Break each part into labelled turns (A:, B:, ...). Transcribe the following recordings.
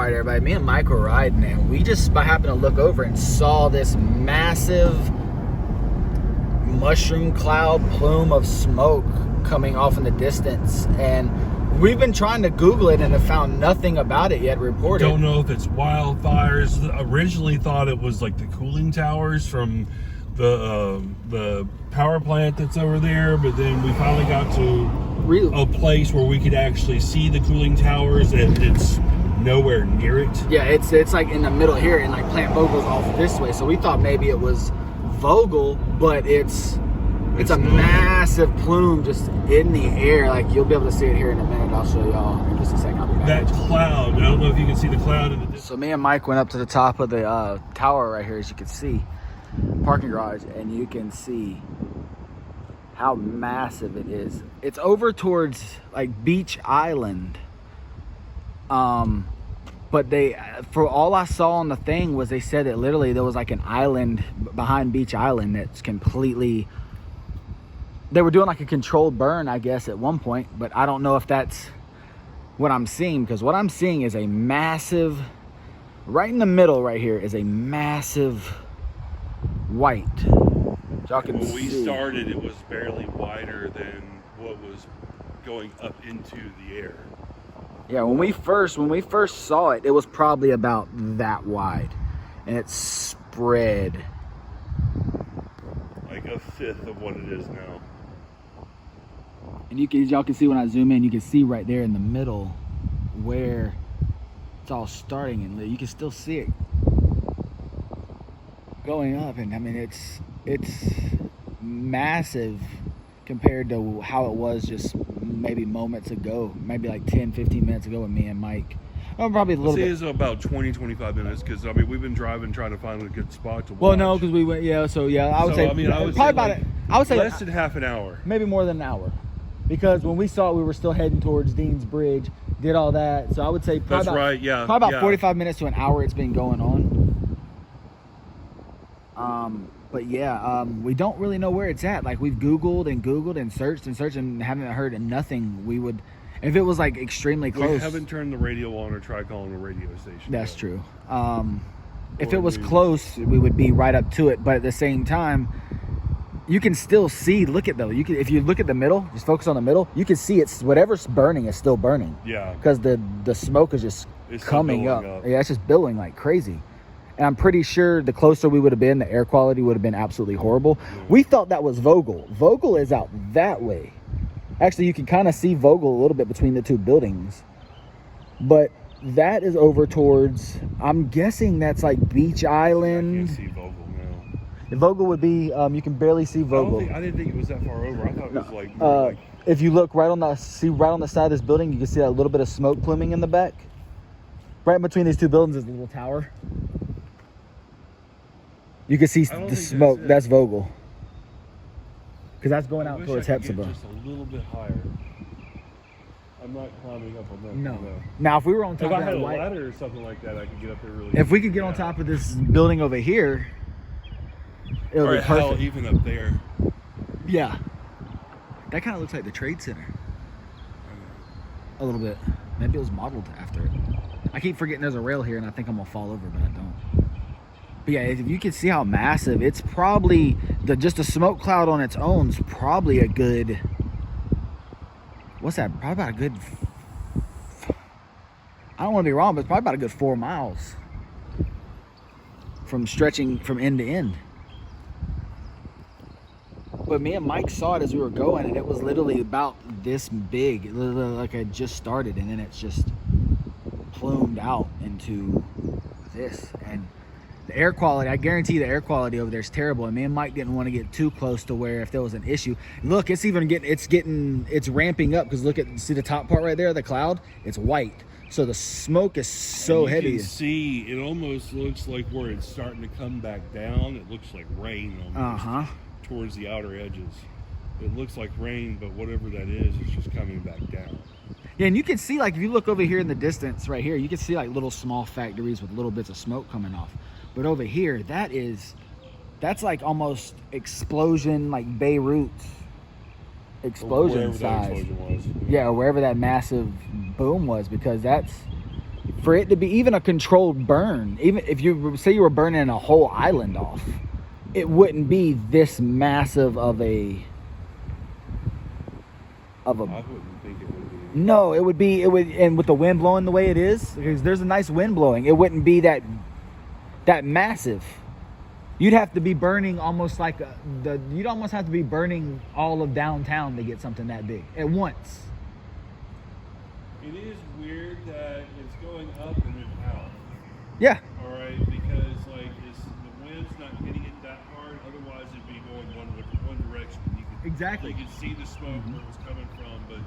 A: right, everybody, me and Mike were riding, and we just happened to look over and saw this massive mushroom cloud plume of smoke coming off in the distance. And we've been trying to Google it and have found nothing about it yet reported.
B: Don't know if it's wildfires. Originally thought it was like the cooling towers from the power plant that's over there, but then we finally got to a place where we could actually see the cooling towers, and it's nowhere near it.
A: Yeah, it's like in the middle here, and like Plant Vogel's off this way, so we thought maybe it was Vogel, but it's a massive plume just in the air. Like, you'll be able to see it here in a minute. I'll show y'all in just a second. I'll be back.
B: That cloud, I don't know if you can see the cloud in the distance.
A: So me and Mike went up to the top of the tower right here, as you can see, parking garage, and you can see how massive it is. It's over towards like Beach Island. But for all I saw on the thing was they said that literally there was like an island behind Beach Island that's completely, they were doing like a controlled burn, I guess, at one point, but I don't know if that's what I'm seeing, because what I'm seeing is a massive, right in the middle right here is a massive white. Y'all can
B: when we
A: see.
B: started, it was barely wider than what was going up into the air.
A: Yeah, when we first saw it, it was probably about that wide, and it spread
B: like a fifth of what it is now.
A: And y'all can see when I zoom in, you can see right there in the middle where it's all starting, and you can still see it going up. And I mean, it's massive compared to how it was just maybe moments ago, maybe like 10-15 minutes ago with me and Mike. Probably a little bit.
B: It's about 20-25 minutes, because I mean we've been driving trying to find a good spot to watch.
A: Well, no, because we went, I would say, I would say about it. I would say
B: less than half an hour,
A: maybe more than an hour, because when we saw it, we were still heading towards Dean's Bridge, did all that. So I would say probably about 45 minutes to an hour it's been going on. But yeah, we don't really know where it's at. Like, we've Googled and searched and haven't heard nothing. We would, if it was like extremely close.
B: We haven't turned the radio on or tried calling a radio station.
A: That's true. If it was close, we would be right up to it. But at the same time, you can still see. Look at though. If you look at the middle, just focus on the middle. You can see it's whatever's burning is still burning.
B: Yeah.
A: Because the smoke is just coming up. Yeah, it's just billowing like crazy. And I'm pretty sure the closer we would have been, the air quality would have been absolutely horrible. Yeah. We thought that was Vogel. Vogel is out that way. Actually, you can kind of see Vogel a little bit between the two buildings. But that is over towards, I'm guessing that's like Beach Island.
B: I can't see Vogel now.
A: The Vogel would be, you can barely see Vogel.
B: I didn't think it was that far over. I thought it was like
A: if you look right on the side of this building, you can see that little bit of smoke pluming in the back. Right in between these two buildings is a little tower. You can see the smoke. That's Vogel. Because that's going out towards Hepzibah.
B: Just a little bit higher. I'm not climbing up on that.
A: No. Now, if we were on top
B: of
A: that
B: a ladder or something like that, I could get up there really.
A: If we could get on top of this building over here, it would be perfect.
B: Hell, even up there.
A: Yeah. That kind of looks like the Trade Center. A little bit. Maybe it was modeled after it. I keep forgetting there's a rail here, and I think I'm going to fall over, but I don't. But yeah, if you can see how massive, it's probably, just a smoke cloud on its own is probably a good, what's that? Probably about a good, I don't want to be wrong, but it's probably about a good 4 miles from stretching from end to end. But me and Mike saw it as we were going, and it was literally about this big. It literally like it just started, and then it's just plumed out into this. And the air quality, I guarantee the air quality over there is terrible. And me and Mike didn't want to get too close to where if there was an issue. Look, it's ramping up, because see the top part right there, the cloud? It's white. So the smoke is so heavy.
B: You can see, it almost looks like where it's starting to come back down. It looks like rain almost towards the outer edges. It looks like rain, but whatever that is, it's just coming back down.
A: Yeah, and you can see, like, if you look over here in the distance right here, you can see like little small factories with little bits of smoke coming off. But over here, that's like almost explosion, like Beirut explosion size.
B: That explosion was.
A: Yeah, or wherever that massive boom was, because that's for it to be even a controlled burn, even if you say you were burning a whole island off, it wouldn't be this massive of a
B: I wouldn't think it would be.
A: No, it would, and with the wind blowing the way it is, because there's a nice wind blowing, it wouldn't be that massive. You'd have to be burning almost like you'd almost have to be burning all of downtown to get something that big at once.
B: It is weird that it's going up and then out.
A: Yeah.
B: All right, because like the wind's not hitting it that hard. Otherwise, it'd be going one direction.
A: Exactly.
B: You could see the smoke where it was coming from, but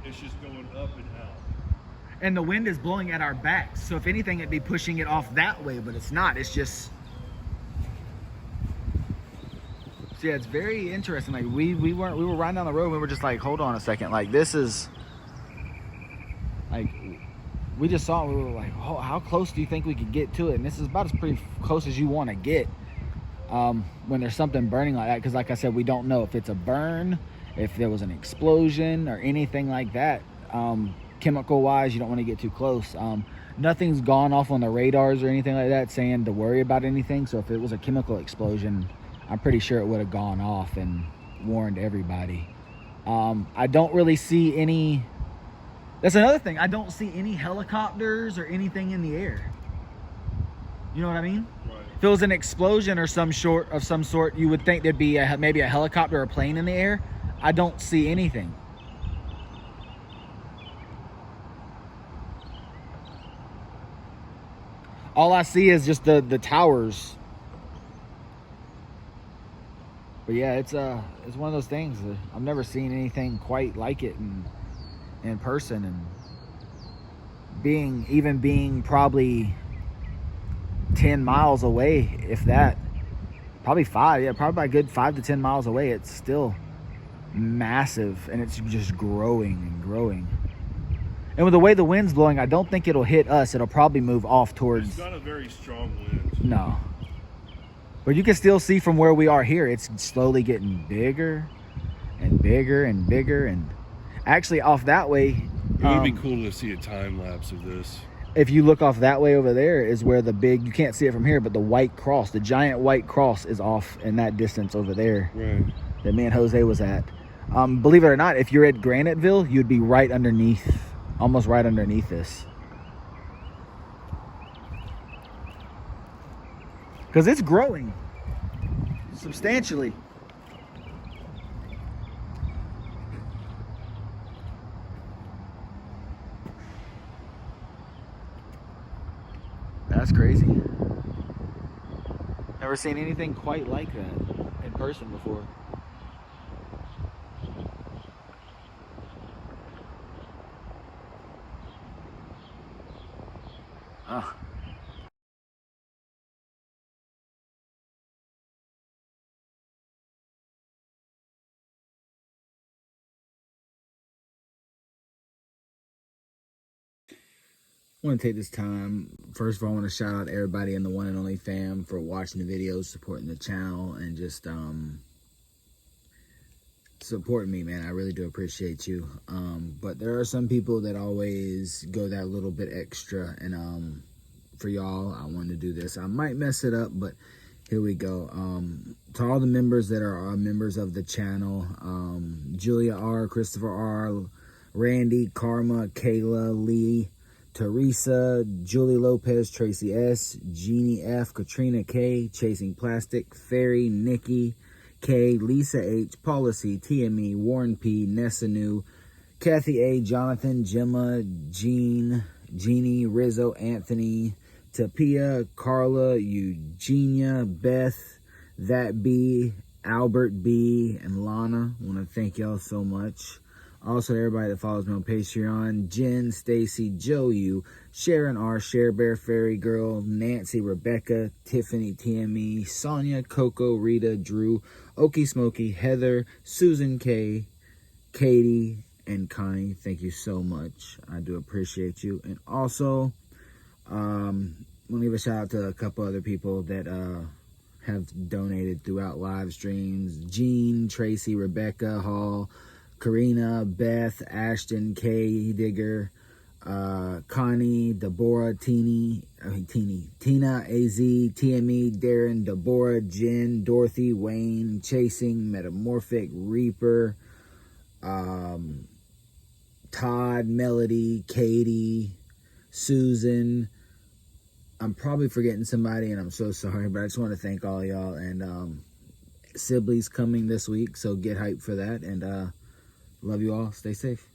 B: it's just going up and out.
A: And the wind is blowing at our backs, so if anything, it'd be pushing it off that way, but it's not. It's just. So yeah, it's very interesting. Like we were riding down the road and we were just like, hold on a second. Like this is like we just saw it, we were like, oh, how close do you think we could get to it? And this is about as pretty close as you want to get when there's something burning like that. Because like I said, we don't know if it's a burn, if there was an explosion or anything like that. Chemical wise, you don't want to get too close. Nothing's gone off on the radars or anything like that saying to worry about anything. So if it was a chemical explosion, I'm pretty sure it would have gone off and warned everybody. I don't really see any. That's another thing. I don't see any helicopters or anything in the air. You know what I mean?
B: Right.
A: If it was an explosion or some sort, you would think there'd be maybe a helicopter or a plane in the air. I don't see anything. All I see is just the towers. But yeah, it's one of those things. I've never seen anything quite like it in person, and being probably 10 miles away, if that, probably 5, yeah, probably a good 5 to 10 miles away. It's still massive, and it's just growing and growing. And with the way the wind's blowing, I don't think it'll hit us. It'll probably move off towards.
B: It's not a very strong wind.
A: No. But you can still see from where we are here, it's slowly getting bigger and bigger and bigger. And actually off that way,
B: it would be cool to see a time lapse of this.
A: If you look off that way over there is where you can't see it from here, but the white cross, the giant white cross is off in that distance over there.
B: Right.
A: That me and Jose was at. Believe it or not, if you're at Graniteville, you'd be right underneath, almost right underneath this. Because it's growing substantially. That's crazy. Never seen anything quite like that in person before. Oh. I want to take this time. First of all, I want to shout out everybody in the One and Only fam for watching the videos, supporting the channel, and just supporting me, man. I really do appreciate you. But there are some people that always go that little bit extra, and for y'all, I wanted to do this. I might mess it up, but here we go. To all the members that are members of the channel, Julia R, Christopher R, Randy, Karma, Kayla, Leigh, Theresa, JulieLopez, Tracy S, Genie F, Katrina K, Chasing Plastic, Fairy, Nikki K, Lisa H, Paula C, TME, Warren P, Nessa New, Kathy A, Jonathan, Gemma, Jeanne, Genie, Rizzo, Anthony, Tapia, Carla, Eugenia, Beth, That B, Albert B, and Lana. I want to thank y'all so much. Also, everybody that follows me on Patreon, Jen, Stacy, Joe U, Sharon R, Share Bear, Fairygirl, Nancy, Rebecca, Tiffany, TME, Sonia, Coco, Rita, Drew, Okie Smoky, Heather, Susan K, Katie, and Connie. Thank you so much. I do appreciate you. And also, I'm going to give a shout out to a couple other people that have donated throughout live streams. Jeanne, Tracy, Rebecca, Hall, Karina, Beth, Ashton, Kay, Digger, Connie, Deborah, Tina, AZ, TME, Darren, Deborah, Jen, Dorothy, Wayne, Chasing, Metamorphic, Reaper, Todd, Melody, Katie, Susan. I'm probably forgetting somebody, and I'm so sorry, but I just want to thank all y'all. And Sibley's coming this week, so get hyped for that. And love you all. Stay safe.